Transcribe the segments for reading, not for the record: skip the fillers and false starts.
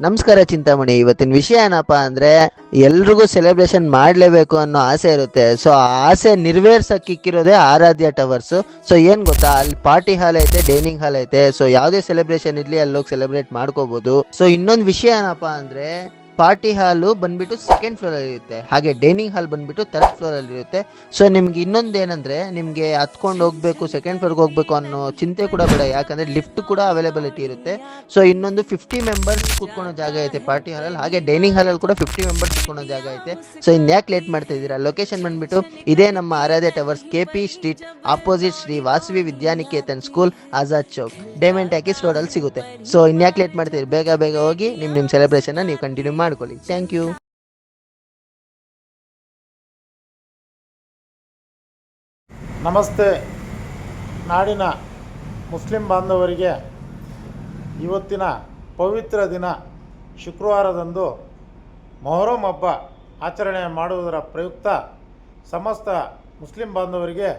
ನಮಸ್ಕಾರ ಚಿಂತಾಮಣಿ. ಇವತ್ತಿನ ವಿಷಯ ಏನಪ್ಪಾ ಅಂದ್ರೆ ಎಲ್ರಿಗೂ ಸೆಲೆಬ್ರೇಷನ್ ಮಾಡ್ಲೇಬೇಕು ಅನ್ನೋ ಆಸೆ ಇರುತ್ತೆ. ಸೊ ಆ ಆಸೆ ನೆರವೇರ್ಸಕ್ಕಿಕ್ಕಿರೋದೇ ಆರಾಧ್ಯ ಟವರ್ಸ್. ಸೊ ಏನ್ ಗೊತ್ತಾ, ಅಲ್ಲಿ ಪಾರ್ಟಿ ಹಾಲ್ ಐತೆ, ಡೈನಿಂಗ್ ಹಾಲ್ ಐತೆ. ಸೊ ಯಾವುದೇ ಸೆಲೆಬ್ರೇಷನ್ ಇರ್ಲಿ ಅಲ್ಲೋಗಿ ಸೆಲೆಬ್ರೇಟ್ ಮಾಡ್ಕೋಬಹುದು. ಸೊ ಇನ್ನೊಂದು ವಿಷಯ ಏನಪ್ಪಾ ಅಂದ್ರೆ ಪಾರ್ಟಿ ಹಾಲು ಬಂದ್ಬಿಟ್ಟು ಸೆಕೆಂಡ್ ಫ್ಲೋರ್ ಅಲ್ಲಿ ಇರುತ್ತೆ, ಹಾಗೆ ಡೈನಿಂಗ್ ಹಾಲ್ ಬಂದ್ಬಿಟ್ಟು ಥರ್ಡ್ ಫ್ಲೋರ್ ಅಲ್ಲಿ ಇರುತ್ತೆ. ಸೊ ನಿಮ್ಗೆ ಇನ್ನೊಂದು ಏನಂದ್ರೆ, ನಿಮ್ಗೆ ಹತ್ಕೊಂಡು ಹೋಗ್ಬೇಕು, ಸೆಕೆಂಡ್ ಫ್ಲೋರ್ಗೆ ಹೋಗ್ಬೇಕು ಅನ್ನೋ ಚಿಂತೆ ಕೂಡ ಬೇಡ, ಯಾಕಂದ್ರೆ ಲಿಫ್ಟ್ ಕೂಡ ಅವೈಲೇಬಿಲಿಟಿ ಇರುತ್ತೆ. ಸೊ ಇನ್ನೊಂದು 50 ಮೆಂಬರ್ಸ್ ಕೂತ್ಕೊಳ್ಳೋ ಜಾಗ ಐತೆ ಪಾರ್ಟಿ ಹಾಲಲ್ಲಿ, ಹಾಗೆ ಡೈನಿಂಗ್ ಹಾಲಲ್ಲಿ ಕೂಡ 50 ಮೆಂಬರ್ಸ್ ಕೂತ್ಕೊಳ್ಳೋ ಜಾಗ ಐತೆ. ಸೊ ಇನ್ಯಾಕೆ ಲೇಟ್ ಮಾಡ್ತಾ ಇದ್ದೀರಾ? ಲೊಕೇಶನ್ ಬಂದ್ಬಿಟ್ಟು ಇದೇ ನಮ್ಮ Aradhya towers, KP street, opposite Shri Vasavi Vidyaniketan school, Azad Chowk, diamond talkies road ಅಲ್ಲಿ ಸಿಗುತ್ತೆ. ಸೊ ಇನ್ಯಾಕೆ ಲೇಟ್ ಮಾಡ್ತೀರಿ? ಬೇಗ ಬೇಗ ಹೋಗಿ ನಿಮ್ಮ ಸೆಲೆಬ್ರೇಷನ್ ನೀವು ಕಂಟಿನ್ಯೂ ಮಾಡ್ಕೊಳ್ಳಿ. Thank you. ನಮಸ್ತೆ. ನಾಡಿನ ಮುಸ್ಲಿಂ ಬಾಂಧವರಿಗೆ ಇವತ್ತಿನ ಪವಿತ್ರ ದಿನ ಶುಕ್ರವಾರದಂದು ಮೊಹರಂ ಹಬ್ಬ ಆಚರಣೆ ಮಾಡುವುದರ ಪ್ರಯುಕ್ತ ಸಮಸ್ತ ಮುಸ್ಲಿಂ ಬಾಂಧವರಿಗೆ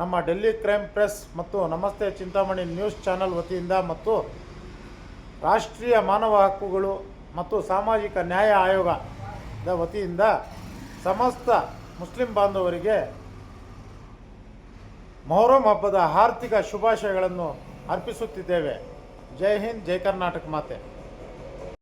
ನಮ್ಮ ಡೆಲ್ಲಿ ಕ್ರೈಮ್ ಪ್ರೆಸ್ ಮತ್ತು ನಮಸ್ತೆ ಚಿಂತಾಮಣಿ ನ್ಯೂಸ್ ಚಾನಲ್ ವತಿಯಿಂದ ಮತ್ತು ರಾಷ್ಟ್ರೀಯ ಮಾನವ ಹಕ್ಕುಗಳು ಮತ್ತು ಸಾಮಾಜಿಕ ನ್ಯಾಯ ಆಯೋಗದ ವತಿಯಿಂದ ಸಮಸ್ತ ಮುಸ್ಲಿಂ ಬಾಂಧವರಿಗೆ ಮೊಹರಂ ಹಬ್ಬದ ಹಾರ್ದಿಕ ಶುಭಾಶಯಗಳನ್ನು ಅರ್ಪಿಸುತ್ತಿದ್ದೇವೆ. ಜೈ ಹಿಂದ್, ಜೈ ಕರ್ನಾಟಕ ಮಾತೆ.